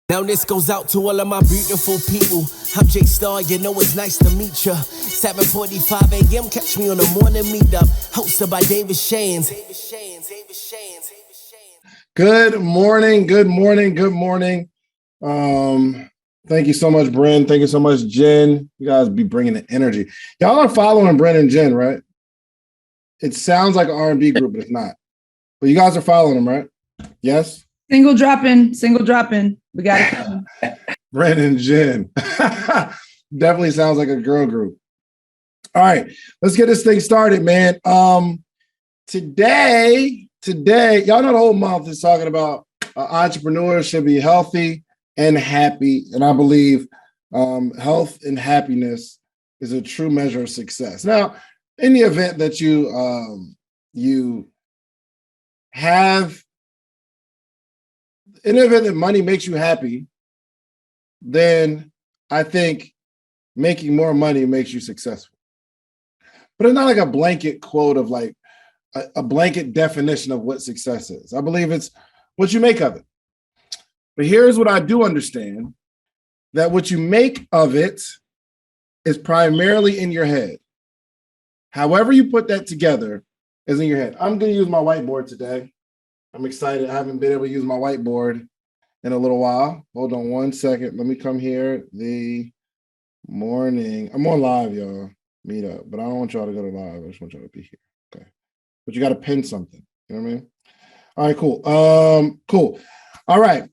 Now this goes out to all of my beautiful people. I'm J Star, you know it's nice to meet ya. 7:45 a.m. catch me on the morning meetup, hosted by David Shands. Good morning, good morning, good morning. Thank you so much, Bryn. Thank you so much, Jen. You guys be bringing the energy. Y'all are following Bryn and Jen, right? It sounds like an R&B group, but it's not. But you guys are following them, right? Yes? Single dropping. We got it. Bryn and Jen. Definitely sounds like a girl group. All right, let's get this thing started, man. Today, y'all know the whole month is talking about entrepreneurs should be healthy and happy. And I believe health and happiness is a true measure of success. Now, in the event that you have, in the event that money makes you happy, then I think making more money makes you successful. But it's not like a blanket quote of like a blanket definition of what success is. I believe it's what you make of it. But here's what I do understand, that what you make of it is primarily in your head. However you put that together is in your head. I'm going to use my whiteboard today. I'm excited. I haven't been able to use my whiteboard in a little while. Hold on one second. Let me come here. The morning. I'm on live, y'all. Meetup. But I don't want y'all to go to live. I just want y'all to be here. Okay. But you got to pin something. You know what I mean? All right, cool. Cool. All right.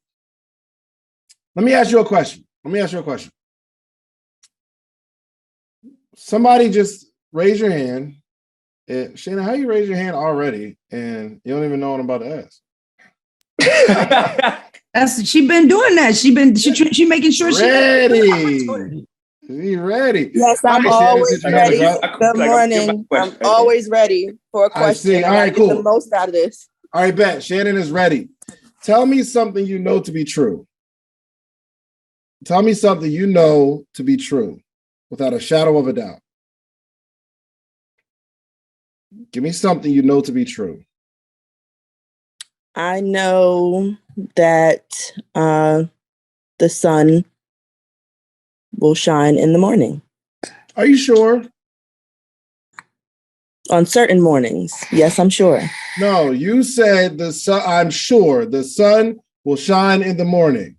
Let me ask you a question. Somebody just raise your hand. Shayna, how you raise your hand already and you don't even know what I'm about to ask? She been doing that. She making sure ready. She ready. Yes, I'm always ready. Good morning. I'm always ready for a question. All right, cool. Get the most out of this. All right, bet. Shannon is ready. Tell me something you know to be true. Tell me something you know to be true without a shadow of a doubt. Give me something you know to be true. I know that the sun will shine in the morning. Are you sure? On certain mornings. Yes, I'm sure. No, you said the sun. I'm sure the sun will shine in the morning.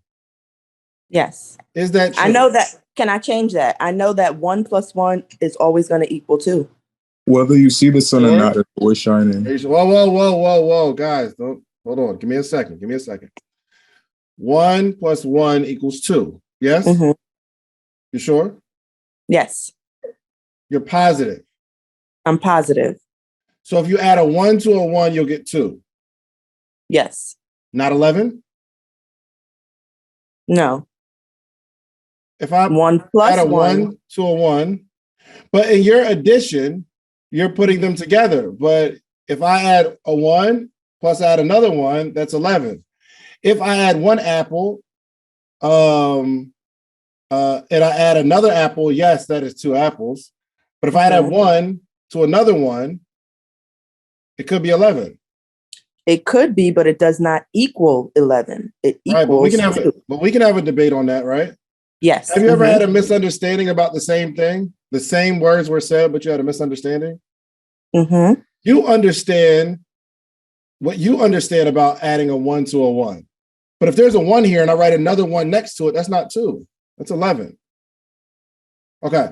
Yes. Is that true? I know that. Can I change that? I know that 1 + 1 is always going to equal 2. Whether you see the sun or not, it's always shining. Whoa, guys. Hold on. Give me a second. 1 + 1 = 2. Yes? Mm-hmm. You sure? Yes. You're positive? I'm positive. So if you add a 1 to a 1, you'll get 2? Yes. Not 11? No. If I 1 + add a 1 1 to a 1, but in your addition, you're putting them together. But if I add a 1 plus add another 1, that's 11. If I add one apple, and I add another apple, yes, that is 2 apples. But if I add 1 to another 1, it could be 11. It could be, but it does not equal 11. It equals right, but we can 2. have a debate on that, right? Yes. Have you ever had a misunderstanding about the same thing? The same words were said, but you had a misunderstanding? Mm-hmm. You understand what you understand about adding a 1 to a 1. But if there's a 1 here and I write another 1 next to it, that's not 2. That's 11. Okay.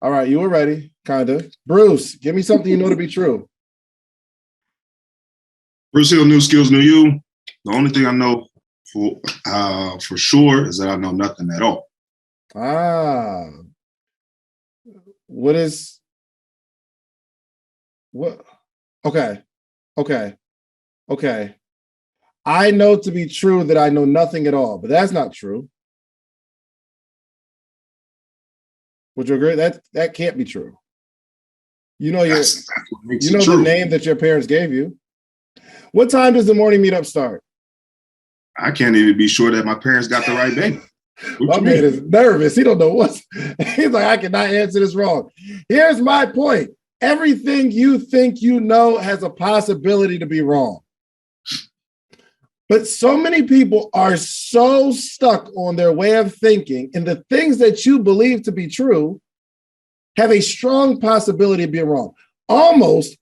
All right. You were ready, kind of. Bruce, give me something you know to be true. Bruce Hill, new skills, new you. The only thing I know for sure is that I know nothing at all. What? Okay. I know to be true that I know nothing at all, but that's not true. Would you agree? That can't be true. You know the name that your parents gave you. What time does the morning meetup start? I can't even be sure that my parents got the right baby. My man is nervous. He don't know what's. He's like, I cannot answer this wrong. Here's my point. Everything you think you know has a possibility to be wrong. But so many people are so stuck on their way of thinking, and the things that you believe to be true have a strong possibility of being wrong. Almost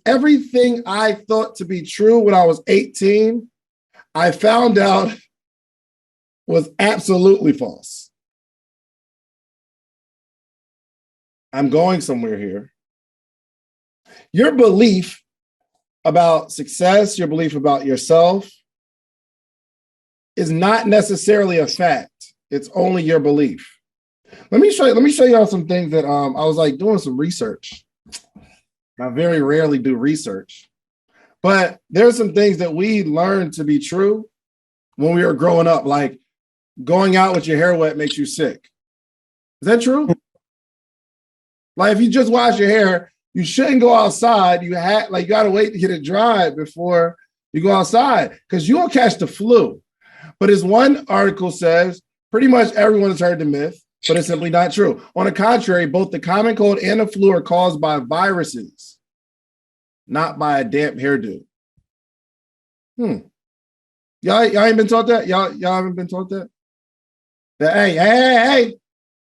everything I thought to be true when I was 18, I found out was absolutely false. I'm going somewhere here. Your belief about success, your belief about yourself is not necessarily a fact. It's only your belief. Let me show y'all some things that I was like doing some research. I very rarely do research, but there's some things that we learned to be true when we were growing up, like going out with your hair wet makes you sick. Is that true? Like if you just wash your hair, you shouldn't go outside. You gotta wait to get it dried before you go outside because you will catch the flu. But as one article says, pretty much everyone has heard the myth, but it's simply not true. On the contrary, both the common cold and the flu are caused by viruses, not by a damp hairdo. Y'all ain't been taught that? Y'all haven't been taught that? That hey,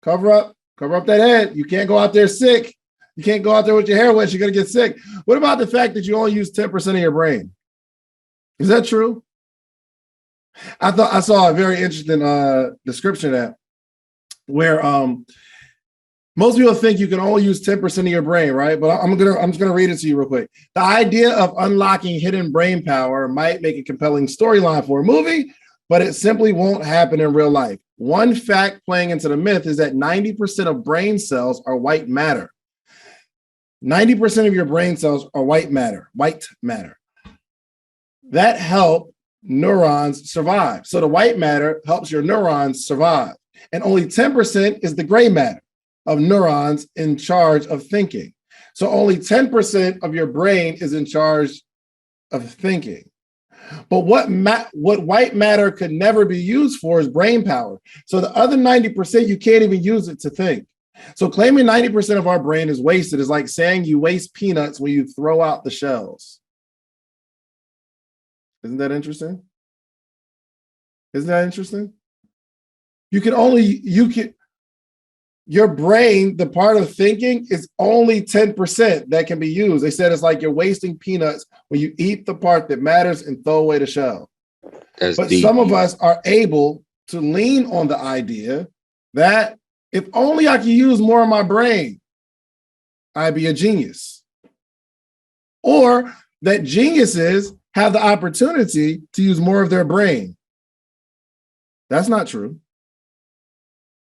cover up that head. You can't go out there sick. You can't go out there with your hair wet. You're gonna get sick. What about the fact that you only use 10% of your brain? Is that true? I saw a very interesting description of that where most people think you can only use 10% of your brain, right? But I'm just gonna read it to you real quick. The idea of unlocking hidden brain power might make a compelling storyline for a movie, but it simply won't happen in real life. One fact playing into the myth is that 90% of brain cells are white matter. 90% of your brain cells are white matter. That help neurons survive. So the white matter helps your neurons survive. And only 10% is the gray matter of neurons in charge of thinking. So only 10% of your brain is in charge of thinking. But what white matter could never be used for is brain power. So the other 90%, you can't even use it to think. So claiming 90% of our brain is wasted is like saying you waste peanuts when you throw out the shells. Isn't that interesting? Your brain, the part of thinking is only 10% that can be used. They said it's like you're wasting peanuts when you eat the part that matters and throw away the shell. But some of us are able to lean on the idea that if only I could use more of my brain, I'd be a genius. Or that geniuses have the opportunity to use more of their brain. That's not true.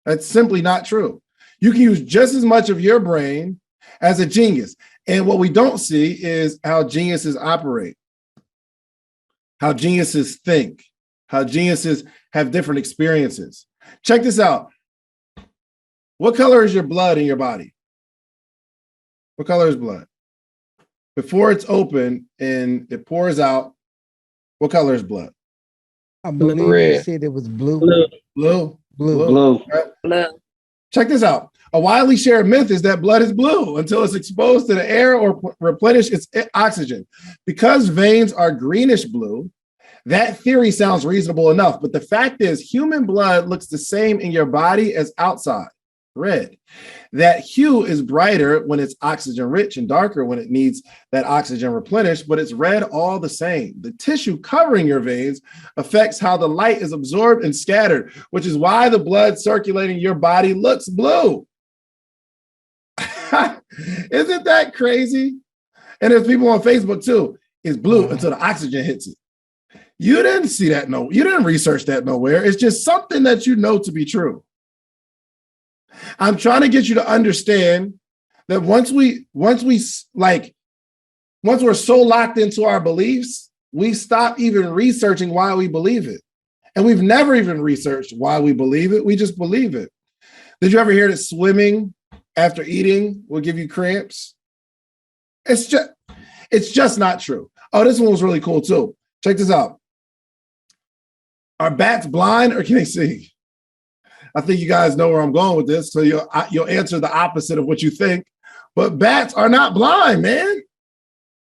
That's simply not true. You can use just as much of your brain as a genius. And what we don't see is how geniuses operate, how geniuses think, how geniuses have different experiences. Check this out. What color is your blood in your body? What color is blood? Before it's open and it pours out, what color is blood? I believe you said it was blue. Blue. Blue. Check this out. A widely shared myth is that blood is blue until it's exposed to the air or replenish its oxygen. Because veins are greenish blue, that theory sounds reasonable enough. But the fact is, human blood looks the same in your body as outside, red. That hue is brighter when it's oxygen rich and darker when it needs that oxygen replenished, but it's red all the same. The tissue covering your veins affects how the light is absorbed and scattered, which is why the blood circulating your body looks blue. Isn't that crazy? And there's people on Facebook too. It's blue until the oxygen hits it. You didn't see that you didn't research that nowhere. It's just something that you know to be true. I'm trying to get you to understand that once we're so locked into our beliefs, we stop even researching why we believe it. And we've never even researched why we believe it. We just believe it. Did you ever hear that swimming after eating will give you cramps? It's just not true. Oh, this one was really cool too. Check this out. Are bats blind or can they see? I think you guys know where I'm going with this, so you'll answer the opposite of what you think. But bats are not blind, man.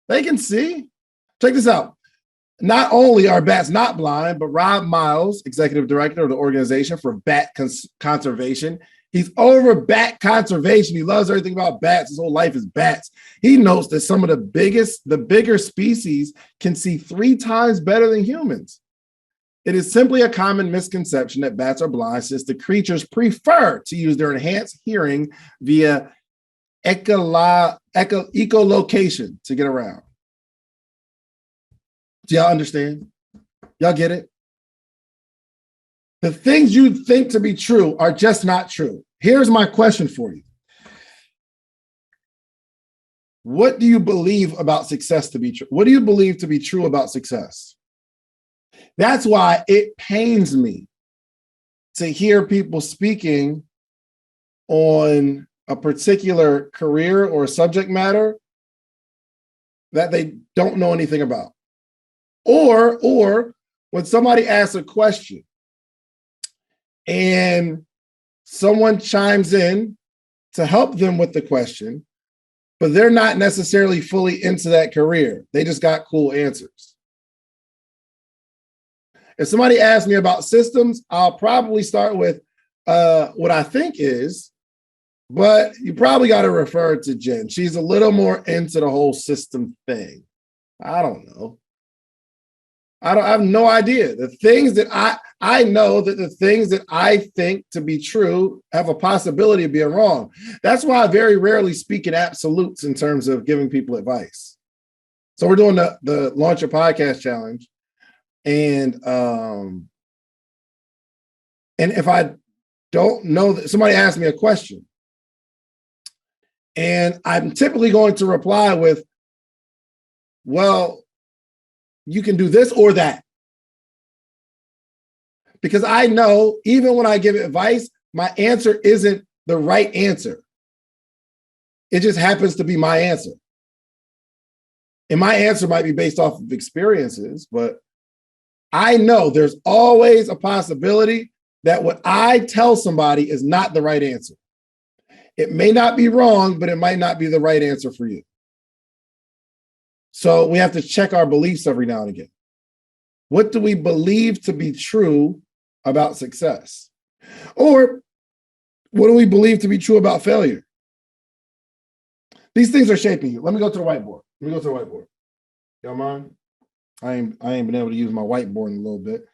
They can see. Check this out. not only are bats not blind, but Rob Miles, executive director of the Organization for Bat Conservation, he's over bat conservation. He loves everything about bats. His whole life is bats. He notes that some of the bigger species can see 3 times better than humans. It is simply a common misconception that bats are blind since the creatures prefer to use their enhanced hearing via echolocation to get around. Do y'all understand? Y'all get it? The things you think to be true are just not true. Here's my question for you. What do you believe about success to be true? What do you believe to be true about success? That's why it pains me to hear people speaking on a particular career or subject matter that they don't know anything about. Or when somebody asks a question and someone chimes in to help them with the question, but they're not necessarily fully into that career. They just got cool answers. If somebody asks me about systems, I'll probably start with what I think is, but you probably got to refer to Jen. She's a little more into the whole system thing. I don't know. I have no idea. The things that I know that the things that I think to be true have a possibility of being wrong. That's why I very rarely speak in absolutes in terms of giving people advice. So we're doing the Launch Your Podcast Challenge. And if I don't know that somebody asks me a question, and I'm typically going to reply with, well, you can do this or that. Because I know even when I give advice, my answer isn't the right answer. It just happens to be my answer. And my answer might be based off of experiences, but I know there's always a possibility that what I tell somebody is not the right answer. It may not be wrong, but it might not be the right answer for you. So we have to check our beliefs every now and again. What do we believe to be true about success? Or what do we believe to be true about failure? These things are shaping you. Let me go to the whiteboard. Y'all mind? I ain't been able to use my whiteboard in a little bit.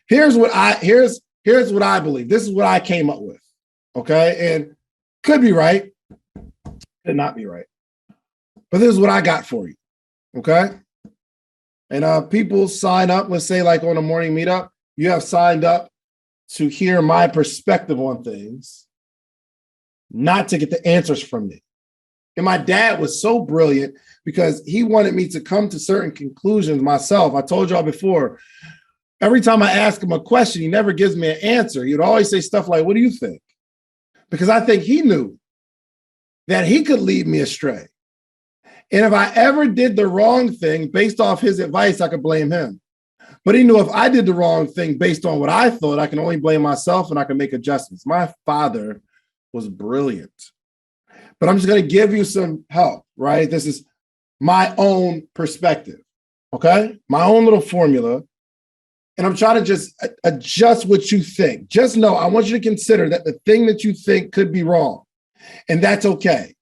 Here's what I believe. This is what I came up with. Okay. And could be right, could not be right. But this is what I got for you. Okay. And people sign up, let's say like on a morning meetup, you have signed up to hear my perspective on things, not to get the answers from me. And my dad was so brilliant because he wanted me to come to certain conclusions myself. I told y'all before, every time I ask him a question, he never gives me an answer. He'd always say stuff like, what do you think? Because I think he knew that he could lead me astray. And if I ever did the wrong thing based off his advice, I could blame him. But he knew if I did the wrong thing based on what I thought, I can only blame myself and I can make adjustments. My father was brilliant. But I'm just going to give you some help, right? This is my own perspective, okay? My own little formula. And I'm trying to just adjust what you think. Just know, I want you to consider that the thing that you think could be wrong, and that's okay.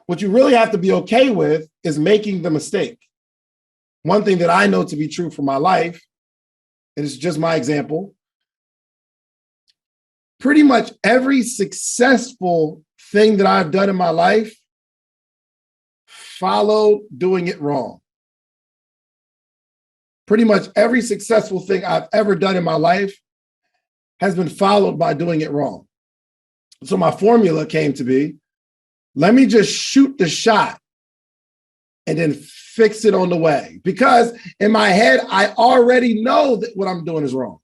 What you really have to be okay with is making the mistake. One thing that I know to be true for my life, and it's just my example, pretty much every successful thing that I've done in my life followed doing it wrong. Pretty much every successful thing I've ever done in my life has been followed by doing it wrong. So my formula came to be, let me just shoot the shot and then fix it on the way. Because in my head, I already know that what I'm doing is wrong.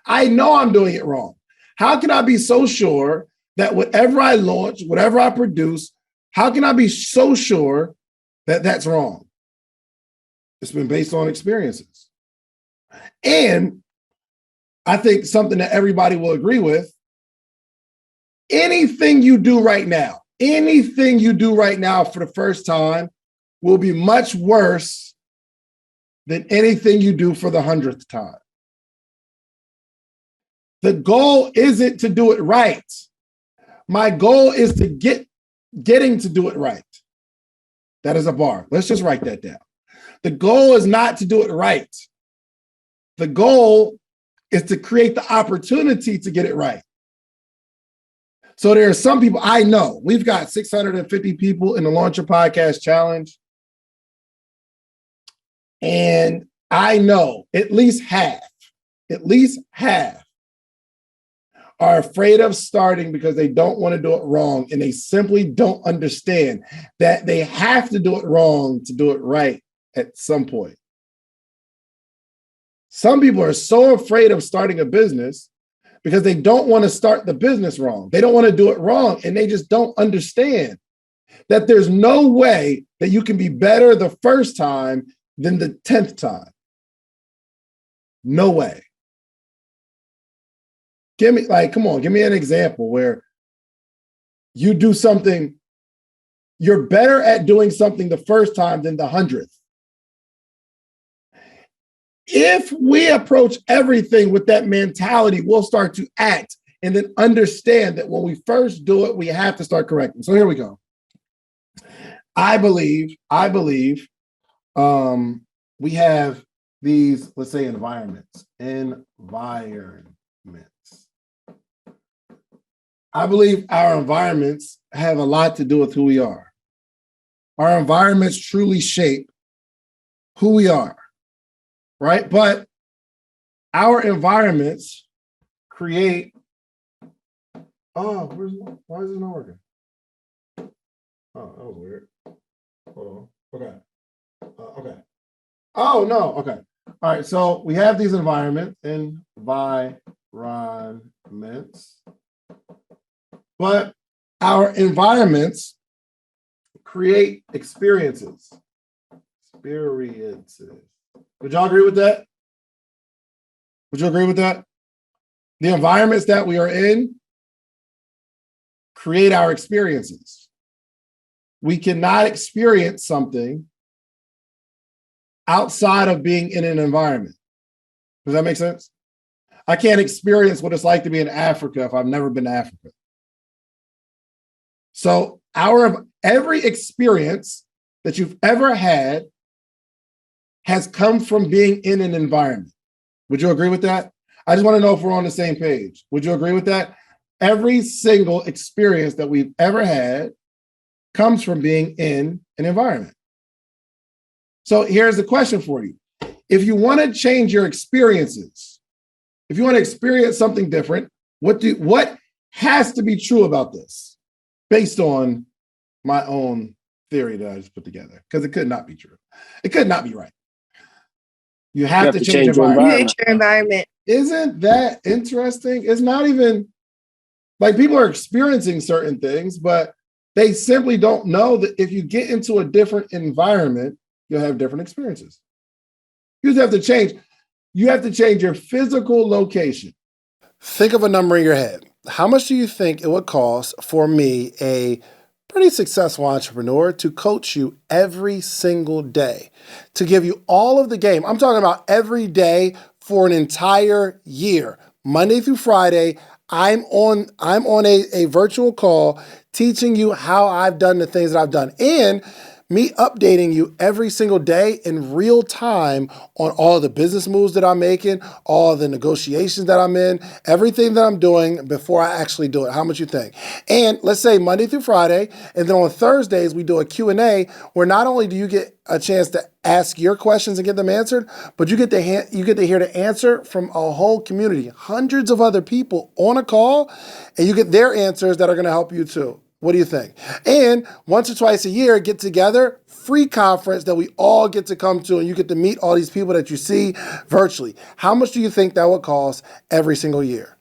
I know I'm doing it wrong. How can I be so sure that whatever I launch, whatever I produce, how can I be so sure that that's wrong? It's been based on experiences. And I think something that everybody will agree with, anything you do right now for the first time will be much worse than anything you do for the 100th time. The goal isn't to do it right. My goal is to getting to do it right. That is a bar. Let's just write that down. The goal is not to do it right. The goal is to create the opportunity to get it right. So there are some people I know. We've got 650 people in the Launch Your Podcast Challenge. And I know at least half are afraid of starting because they don't want to do it wrong. And they simply don't understand that they have to do it wrong to do it right at some point. Some people are so afraid of starting a business because they don't want to start the business wrong. They don't want to do it wrong. And they just don't understand that there's no way that you can be better the first time than the 10th time. No way. Give me an example where you do something, you're better at doing something the first time than the 100th. If we approach everything with that mentality, we'll start to act and then understand that when we first do it, we have to start correcting. So here we go. I believe we have these, let's say, environments. I believe our environments have a lot to do with who we are. Our environments truly shape who we are, right? But our environments create, why is this not working? Oh, that was weird. Hold on. Okay. Okay. Oh, no. Okay. All right. So we have these environments, but our environments create experiences. Would y'all agree with that? Would you agree with that? The environments that we are in create our experiences. We cannot experience something outside of being in an environment. Does that make sense? I can't experience what it's like to be in Africa if I've never been to Africa. So every experience that you've ever had has come from being in an environment. Would you agree with that? I just want to know if we're on the same page. Would you agree with that? Every single experience that we've ever had comes from being in an environment. So here's the question for you. If you want to change your experiences, if you want to experience something different, what has to be true about this based on my own theory that I just put together? Because it could not be true. It could not be right. You have to change your environment. Isn't that interesting? It's not even like people are experiencing certain things, but they simply don't know that if you get into a different environment, you'll have different experiences. You just have to change. You have to change your physical location. Think of a number in your head. How much do you think it would cost for me, a pretty successful entrepreneur, to coach you every single day, to give you all of the game? I'm talking about every day for an entire year, Monday through Friday. I'm on a virtual call teaching you how I've done the things that I've done, and me updating you every single day in real time on all the business moves that I'm making, all the negotiations that I'm in, everything that I'm doing before I actually do it. How much you think? And let's say Monday through Friday, and then on Thursdays, we do a Q&A where not only do you get a chance to ask your questions and get them answered, but you get to hear the answer from a whole community, hundreds of other people on a call, and you get their answers that are going to help you too. What do you think? And once or twice a year, get together, free conference that we all get to come to, and you get to meet all these people that you see virtually. How much do you think that would cost every single year?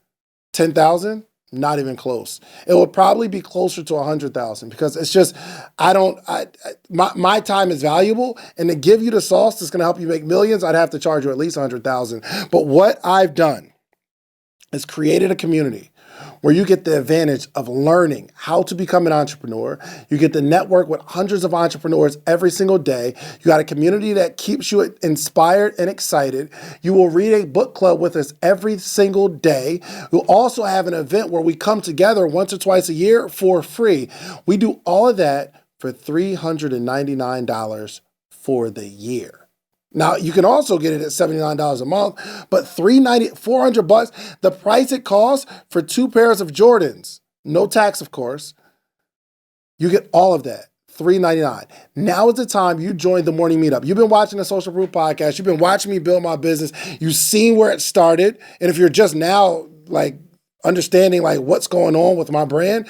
10,000? Not even close. It would probably be closer to 100,000 because it's just, my time is valuable, and to give you the sauce that's going to help you make millions, I'd have to charge you at least 100,000. But what I've done is created a community where you get the advantage of learning how to become an entrepreneur. You get to network with hundreds of entrepreneurs every single day. You got a community that keeps you inspired and excited. You will read a book club with us every single day. We'll also have an event where we come together once or twice a year for free. We do all of that for $399 for the year. Now, you can also get it at $79 a month, but $400, the price it costs for 2 pairs of Jordans, no tax, of course. You get all of that, $399. Now is the time you join the Morning Meetup. You've been watching the Social Proof Podcast. You've been watching me build my business. You've seen where it started. And if you're just now understanding what's going on with my brand,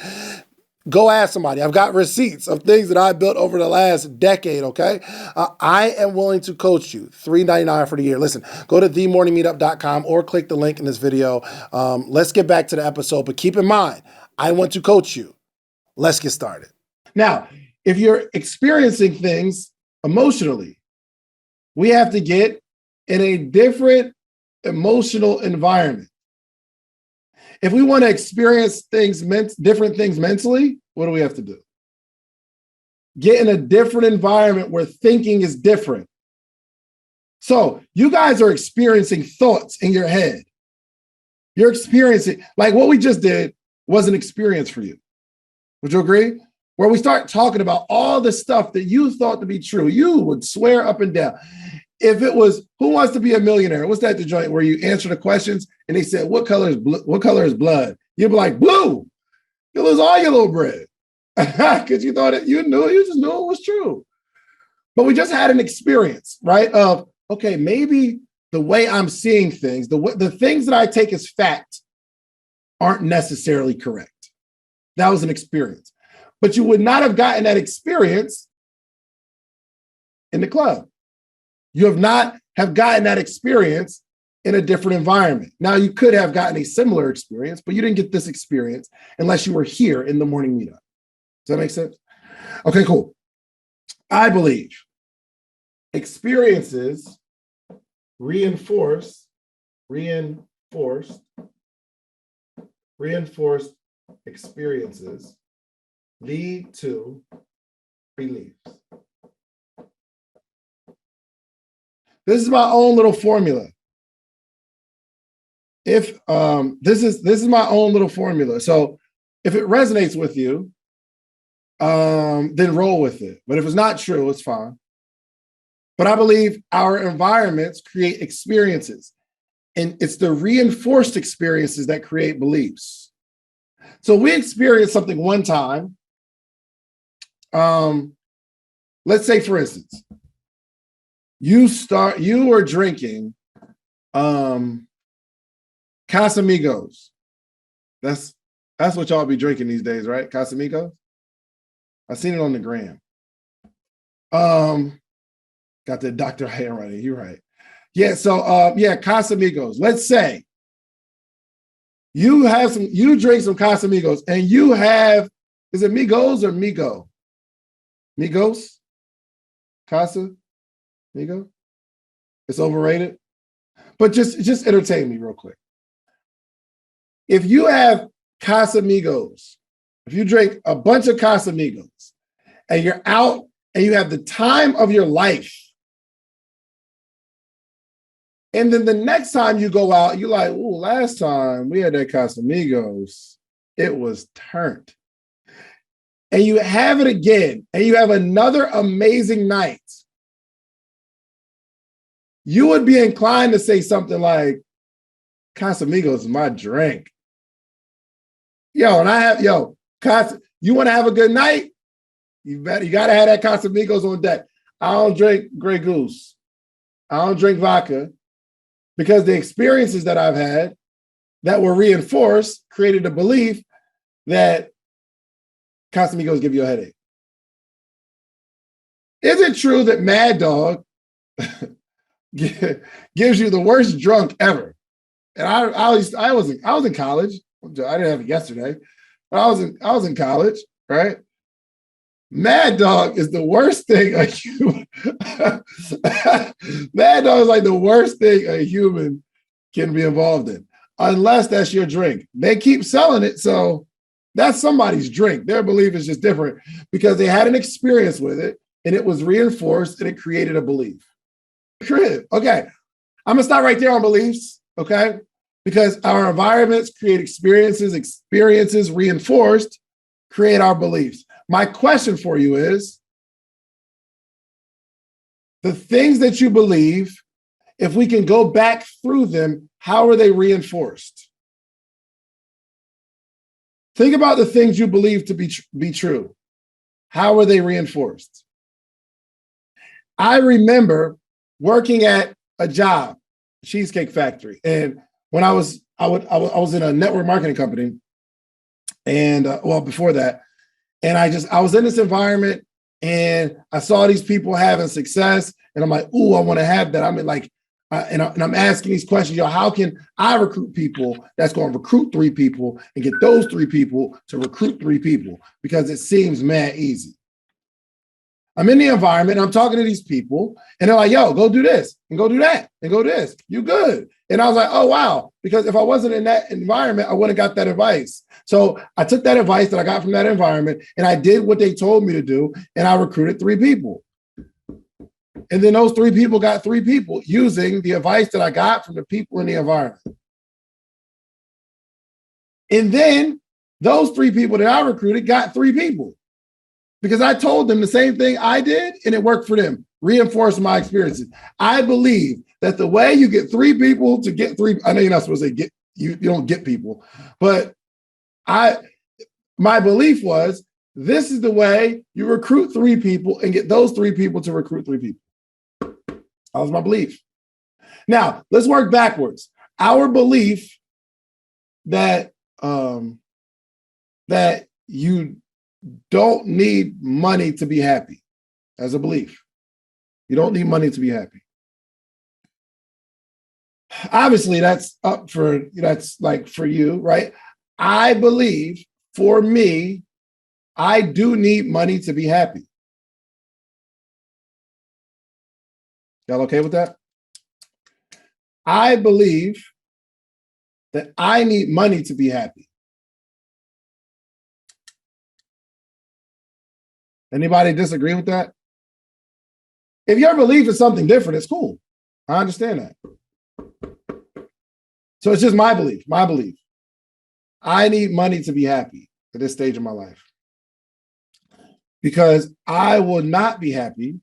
go ask somebody. I've got receipts of things that I built over the last decade, okay? I am willing to coach you, $399 for the year. Listen, go to themorningmeetup.com or click the link in this video. Let's get back to the episode, but keep in mind, I want to coach you. Let's get started. Now, if you're experiencing things emotionally, we have to get in a different emotional environment. If we want to experience different things mentally, what do we have to do? Get in a different environment where thinking is different. So you guys are experiencing thoughts in your head. You're experiencing, what we just did was an experience for you. Would you agree? Where we start talking about all the stuff that you thought to be true. You would swear up and down. If it was, who wants to be a millionaire? What's that, the joint where you answer the questions and they said, what color is blood? You'd be like, blue. You lose all your little bread because you thought you just knew it was true. But we just had an experience, right? Of, okay, maybe the way I'm seeing things, the things that I take as fact aren't necessarily correct. That was an experience. But you would not have gotten that experience in the club. You have not have gotten that experience in a different environment. Now, you could have gotten a similar experience, but you didn't get this experience unless you were here in the Morning Meetup. Does that make sense? Okay, cool. I believe experiences reinforced experiences lead to beliefs. This is my own little formula. If this is my own little formula. So if it resonates with you, then roll with it. But if it's not true, it's fine. But I believe our environments create experiences, and it's the reinforced experiences that create beliefs. So we experience something one time. Let's say, for instance, you were drinking Casamigos. That's what y'all be drinking these days, right? Casamigos. I seen it on the gram. Got the Dr. handwriting. You're right. Yeah. So Casamigos. Let's say you drink some Casamigos, and you have, is it Migos or Migo? Migos? Migo? It's overrated. But just entertain me real quick. If you have Casamigos, if you drink a bunch of Casamigos and you're out and you have the time of your life, and then the next time you go out, you're like, "Ooh, last time we had that Casamigos, it was turned." And you have it again, and you have another amazing night. You would be inclined to say something like, Casamigos is my drink. You want to have a good night? You got to have that Casamigos on deck. I don't drink Grey Goose. I don't drink vodka, because the experiences that I've had that were reinforced created a belief that Casamigos give you a headache. Is it true that Mad Dog gives you the worst drunk ever? And I was in college. I didn't have it yesterday, but I was in college, right? Mad Dog is the worst thing a human. Mad Dog is like the worst thing a human can be involved in. unless that's your drink. They keep selling it, so that's somebody's drink. Their belief is just different because they had an experience with it and it was reinforced and it created a belief. Okay, I'm gonna stop right there on beliefs, okay? Because our environments create experiences reinforced create our beliefs. My question for you is, the things that you believe, if we can go back through them, how are they reinforced? Think about the things you believe to be true. How are they reinforced? I remember working at a job, Cheesecake Factory, and when I was in a network marketing company, and before that, and I was in this environment, and I saw these people having success, and I'm like, ooh, I want to have that. I mean, like, and I'm asking these questions, how can I recruit people that's going to recruit 3 people and get those 3 people to recruit 3 people? Because it seems mad easy. I'm in the environment, and I'm talking to these people, and they're like, yo, go do this, and go do that, and go do this. You good. And I was like, oh, wow. Because if I wasn't in that environment, I wouldn't have got that advice. So I took that advice that I got from that environment, and I did what they told me to do, and I recruited 3 people. And then those 3 people got 3 people using the advice that I got from the people in the environment. And then those 3 people that I recruited got 3 people because I told them the same thing I did and it worked for them, reinforced my experiences. I believe that the way you get 3 people to get 3, I know you're not supposed to say get, you don't get people, but my belief was this is the way you recruit 3 people and get those 3 people to recruit 3 people. That was my belief. Now, let's work backwards. Our belief that that you don't need money to be happy as a belief. You don't need money to be happy. Obviously, that's like for you, right? I believe for me, I do need money to be happy. Y'all okay with that? I believe that I need money to be happy. Anybody disagree with that? If your belief is something different, it's cool. I understand that. So it's just my belief, I need money to be happy at this stage of my life. Because I will not be happy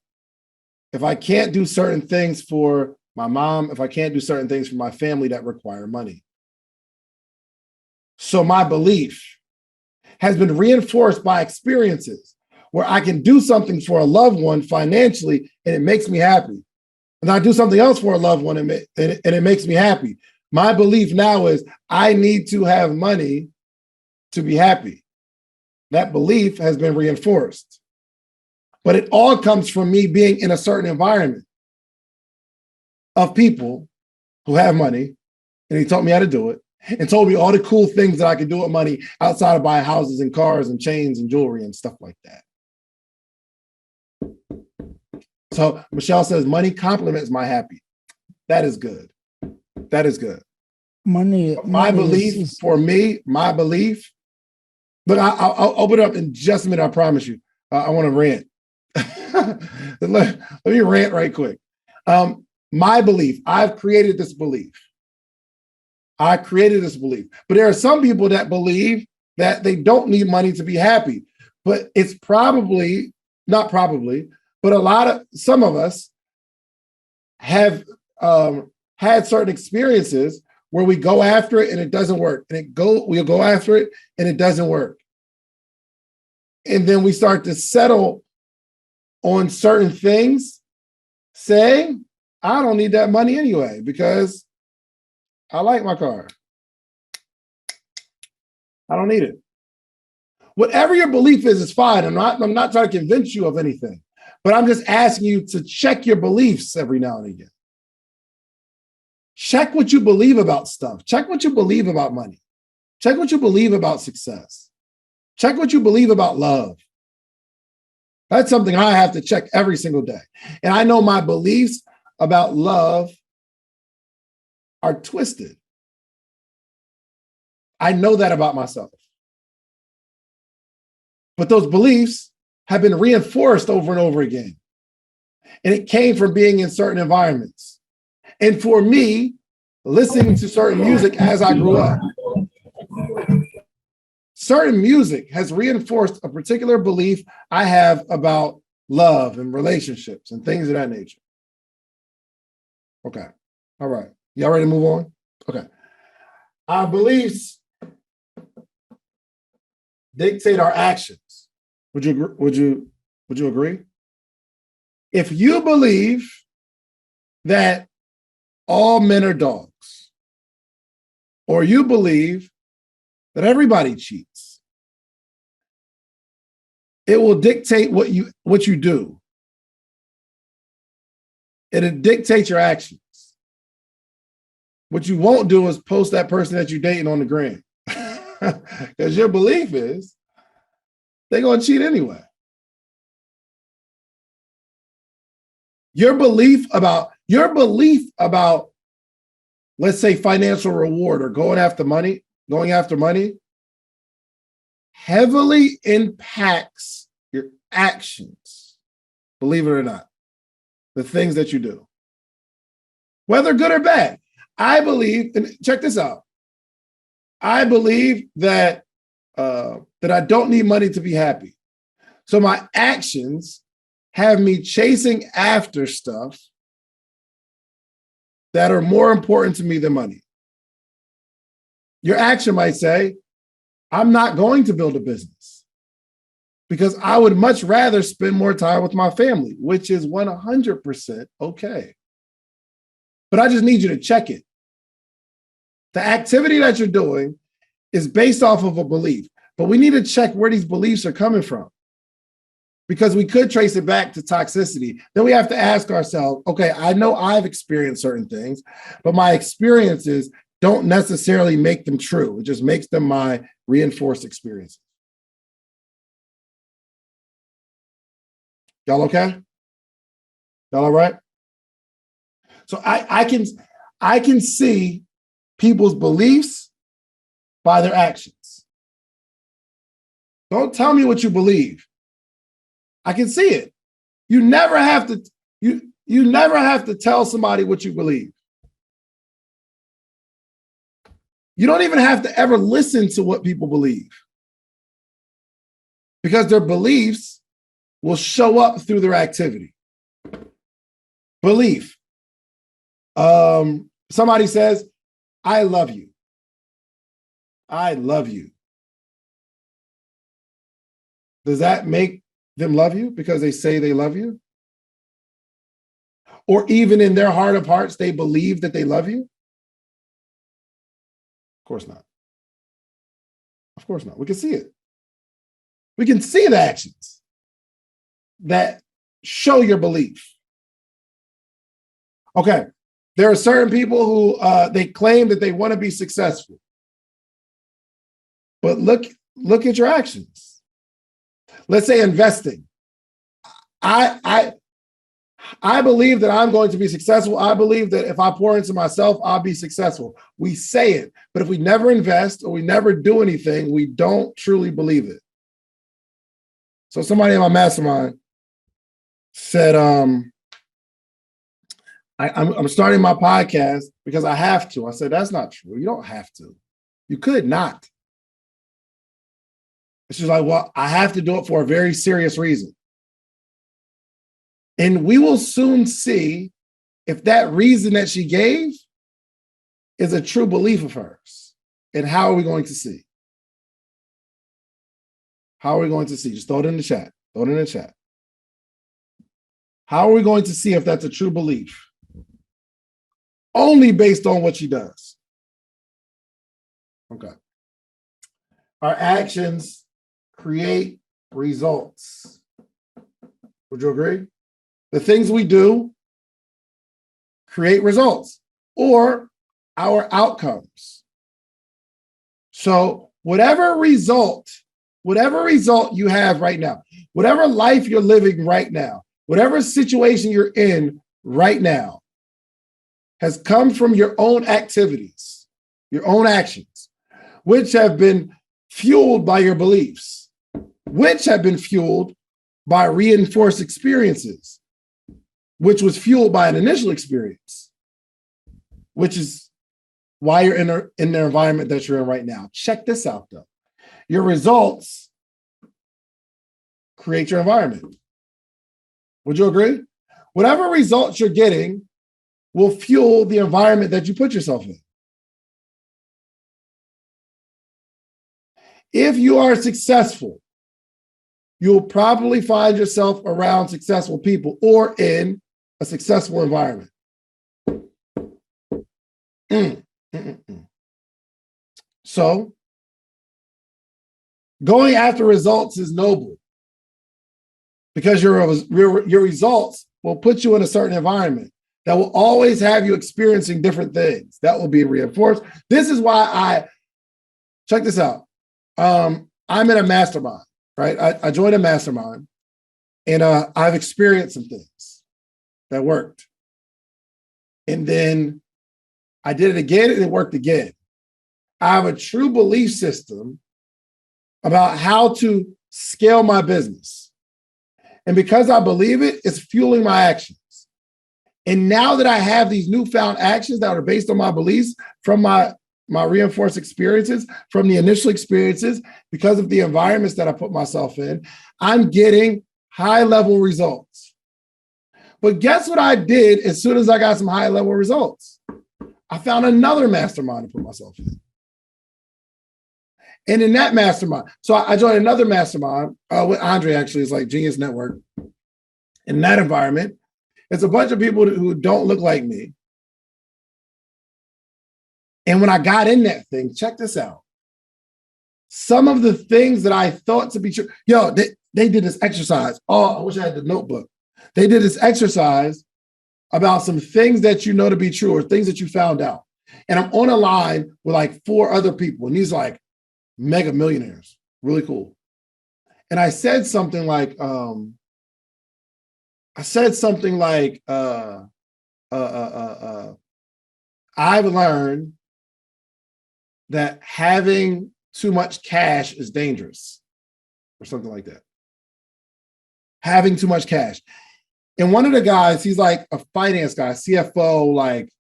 if I can't do certain things for my mom, if I can't do certain things for my family that require money. So my belief has been reinforced by experiences where I can do something for a loved one financially and it makes me happy. And I do something else for a loved one and it makes me happy. My belief now is I need to have money to be happy. That belief has been reinforced. But it all comes from me being in a certain environment of people who have money, and he taught me how to do it, and told me all the cool things that I could do with money outside of buying houses and cars and chains and jewelry and stuff like that. So Michelle says, money complements my happy. That is good. That is good. My belief, for me, my belief, look, I'll open it up in just a minute, I promise you. I want to rant. Let me rant right quick. My belief, I've created this belief. I created this belief. But there are some people that believe that they don't need money to be happy. But it's probably, not probably, but some of us have had certain experiences where we go after it and it doesn't work. And we'll go after it and it doesn't work. And then we start to settle on certain things, saying, I don't need that money anyway because I like my car. I don't need it. Whatever your belief is fine. I'm not trying to convince you of anything, but I'm just asking you to check your beliefs every now and again. Check what you believe about stuff. Check what you believe about money. Check what you believe about success. Check what you believe about love. That's something I have to check every single day. And I know my beliefs about love are twisted. I know that about myself. But those beliefs have been reinforced over and over again. And it came from being in certain environments. And for me, listening to certain music as I grew up, certain music has reinforced a particular belief I have about love and relationships and things of that nature. Okay. All right. Y'all ready to move on? Okay. Our beliefs dictate our actions. Would you agree? If you believe that all men are dogs, or you believe that everybody cheats, it will dictate what you do. It'll dictate your actions. What you won't do is post that person that you're dating on the gram. Because your belief is they're going to cheat anyway. Your belief about, let's say, financial reward or going after money, heavily impacts your actions, believe it or not, the things that you do, whether good or bad. I believe, and check this out, I believe that I don't need money to be happy. So my actions have me chasing after stuff that are more important to me than money. Your action might say, I'm not going to build a business because I would much rather spend more time with my family, which is 100% okay. But I just need you to check it. The activity that you're doing is based off of a belief, but we need to check where these beliefs are coming from, because we could trace it back to toxicity. Then we have to ask ourselves, okay, I know I've experienced certain things, but my experiences don't necessarily make them true. It just makes them my reinforced experiences. Y'all okay? Y'all all right? So I can see people's beliefs by their actions. Don't tell me what you believe. I can see it. You never have to tell somebody what you believe. You don't even have to ever listen to what people believe, because their beliefs will show up through their activity. Belief. Somebody says, I love you. I love you. Does that make them love you because they say they love you? Or even in their heart of hearts, they believe that they love you? Of course not. Of course not. We can see it. We can see the actions that show your belief. Okay. There are certain people who they claim that they want to be successful. But look at your actions. Let's say investing. I believe that I'm going to be successful. I believe that if I pour into myself, I'll be successful. We say it, but if we never invest or we never do anything, we don't truly believe it. So somebody in my mastermind said, I'm starting my podcast because I have to. I said, that's not true. You don't have to. You could not. She's like, well, I have to do it for a very serious reason. And we will soon see if that reason that she gave is a true belief of hers. And how are we going to see? How are we going to see? Just throw it in the chat. Throw it in the chat. How are we going to see if that's a true belief? Only based on what she does. Okay. Our actions create results. Would you agree? The things we do create results or our outcomes. So whatever result you have right now, whatever life you're living right now, whatever situation you're in right now has come from your own activities, your own actions. which have been fueled by your beliefs, which have been fueled by reinforced experiences, which was fueled by an initial experience, which is why you're in the environment that you're in right now. Check this out, though. Your results create your environment. Would you agree? Whatever results you're getting will fuel the environment that you put yourself in. If you are successful, you'll probably find yourself around successful people or in a successful environment. So, going after results is noble because your results will put you in a certain environment that will always have you experiencing different things. That will be reinforced. This is why check this out. I'm in a mastermind, right? I joined a mastermind and I've experienced some things that worked. And then I did it again and it worked again. I have a true belief system about how to scale my business. And because I believe it, it's fueling my actions. And now that I have these newfound actions that are based on my beliefs from my reinforced experiences, from the initial experiences, because of the environments that I put myself in, I'm getting high-level results. But guess what I did as soon as I got some high-level results? I found another mastermind to put myself in. And in that mastermind, so I joined another mastermind with Andre, actually, it's like Genius Network. In that environment, it's a bunch of people who don't look like me. And when I got in that thing, check this out. Some of the things that I thought to be true, they did this exercise. Oh, I wish I had the notebook. They did this exercise about some things that you know to be true or things that you found out. And I'm on a line with like 4 other people, and these like mega millionaires, really cool. And I said something like, I've learned that having too much cash is dangerous, or something like that. Having too much cash. And one of the guys, he's like a finance guy, CFO, like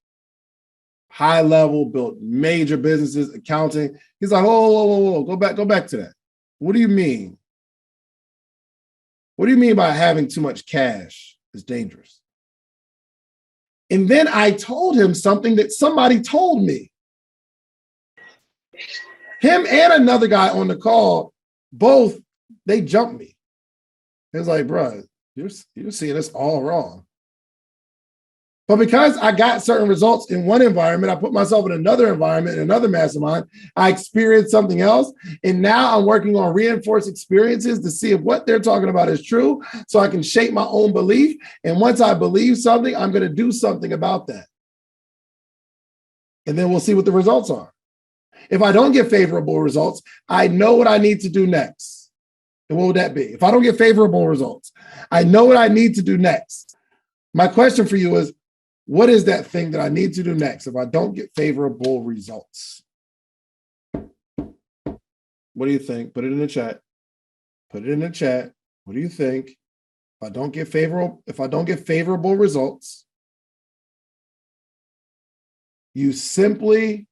high level, built major businesses, accounting. He's like, whoa, go back to that. What do you mean? What do you mean by having too much cash is dangerous? And then I told him something that somebody told me. Him and another guy on the call, both, they jumped me. It was like, bro, you're seeing this all wrong. But because I got certain results in one environment, I put myself in another environment, in another mastermind, I experienced something else. And now I'm working on reinforced experiences to see if what they're talking about is true so I can shape my own belief. And once I believe something, I'm going to do something about that. And then we'll see what the results are. If I don't get favorable results, I know what I need to do next. And what would that be? If I don't get favorable results, I know what I need to do next. My question for you is, what is that thing that I need to do next if I don't get favorable results? What do you think? Put it in the chat. Put it in the chat. What do you think? If I don't get favorable results, you simply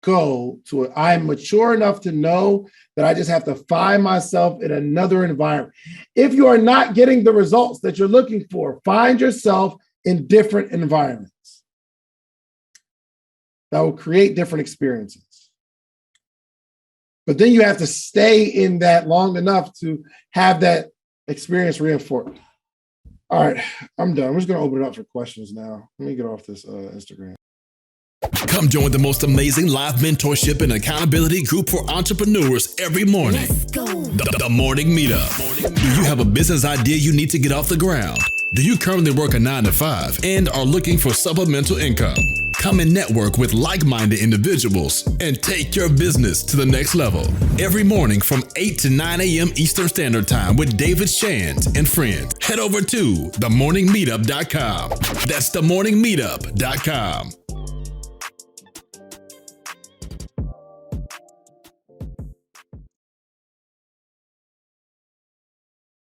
go to it. I'm mature enough to know that I just have to find myself in another environment. If you are not getting the results that you're looking for, find yourself in different environments that will create different experiences. But then you have to stay in that long enough to have that experience reinforced. All right, I'm done. We're just going to open it up for questions now. Let me get off this Instagram. Come join the most amazing live mentorship and accountability group for entrepreneurs every morning. Let's go. The Morning Meetup. Do you have a business idea you need to get off the ground? Do you currently work a 9-to-5 and are looking for supplemental income? Come and network with like-minded individuals and take your business to the next level. Every morning from 8 to 9 a.m. Eastern Standard Time with David Shands and friends. Head over to themorningmeetup.com. That's themorningmeetup.com.